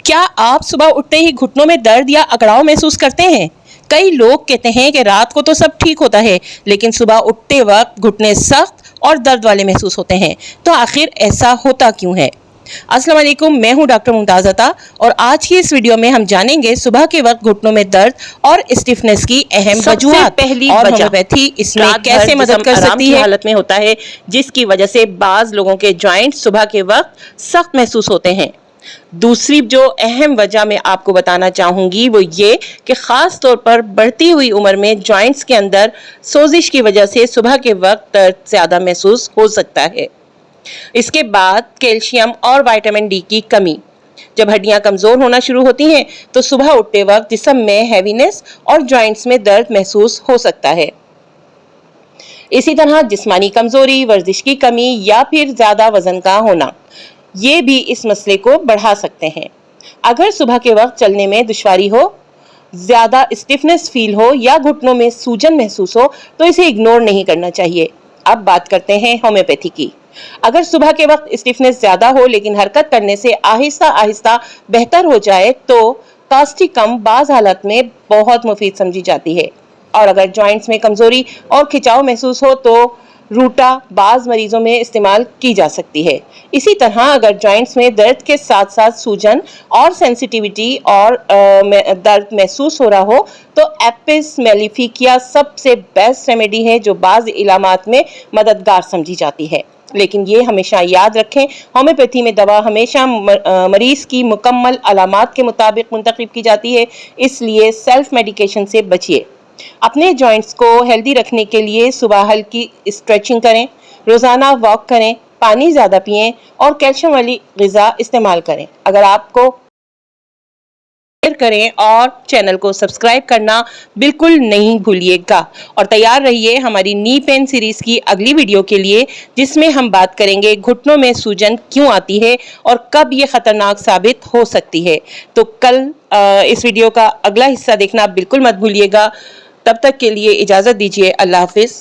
क्या आप सुबह उठते ही घुटनों में दर्द या अकड़ाव महसूस करते हैं? कई लोग कहते हैं कि रात को तो सब ठीक होता है, लेकिन सुबह उठते वक्त घुटने सख्त और दर्द वाले महसूस होते हैं। तो आखिर ऐसा होता क्यों है? अस्सलाम वालेकुम, मैं हूं डॉक्टर मुमताज़ अता और आज की इस वीडियो में हम जानेंगे सुबह के वक्त घुटनों में दर्द और स्टिफनेस की अहम वजूहात पहली और वजह होम्योपैथी इसमें कैसे मदद कर सकती है। हालत में होता है, जिसकी वजह से बाज लोगों के जॉइंट सुबह के वक्त सख्त महसूस होते हैं। दूसरी जो अहम वजह मैं आपको बताना चाहूंगी वो ये कि खास तौर पर बढ़ती हुई उम्र में जॉइंट्स के अंदर सोजिश की वजह से सुबह के वक्त दर्द ज्यादा महसूस हो सकता है। इसके बाद कैल्शियम और विटामिन डी की कमी, जब हड्डियां कमजोर होना शुरू होती हैं तो सुबह उठते वक्त जिस्म में हैवीनेस और जॉइंट्स में दर्द महसूस हो सकता है। इसी तरह जिस्मानी कमजोरी, वर्जिश की कमी या फिर ज्यादा वजन का होना, ये भी इस मसले को बढ़ा सकते हैं। अगर सुबह के वक्त चलने में दुश्वारी हो, ज्यादा स्टिफनेस फील हो या घुटनों में सूजन महसूस हो तो इसे इग्नोर नहीं करना चाहिए। अब बात करते हैं होम्योपैथी की। अगर सुबह के वक्त स्टिफनेस ज्यादा हो लेकिन हरकत करने से आहिस्ता आहिस्ता बेहतर हो जाए तो कास्टिकम बाज हालत में बहुत मुफीद समझी जाती है। और अगर जॉइंट्स में कमजोरी और खिंचाव महसूस हो तो रूटा बाज मरीजों में इस्तेमाल की जा सकती है। इसी तरह अगर जॉइंट्स में दर्द के साथ साथ सूजन और सेंसिटिविटी और दर्द महसूस हो रहा हो तो एपिस मेलिफिकिया सबसे बेस्ट रेमेडी है जो बाज इलामात में मददगार समझी जाती है। लेकिन ये हमेशा याद रखें, होम्योपैथी में दवा हमेशा मरीज की मुकम्मल अलामात के मुताबिक मुंतखब की जाती है, इसलिए सेल्फ मेडिकेशन से बचिए। अपने जॉइंट्स को हेल्दी रखने के लिए सुबह हल्की स्ट्रेचिंग करें, रोजाना वॉक करें, पानी ज्यादा पिएं और कैल्शियम वाली ग़िज़ा इस्तेमाल करें। अगर आपको शेयर करें और चैनल को सब्सक्राइब करना बिल्कुल नहीं भूलिएगा। और तैयार रहिए हमारी नी पेन सीरीज की अगली वीडियो के लिए, जिसमें हम बात करेंगे घुटनों में सूजन क्यों आती है और कब ये खतरनाक साबित हो सकती है। तो कल इस वीडियो का अगला हिस्सा देखना बिल्कुल मत भूलिएगा। तब तक के लिए इजाज़त दीजिए। अल्लाह हाफिज़।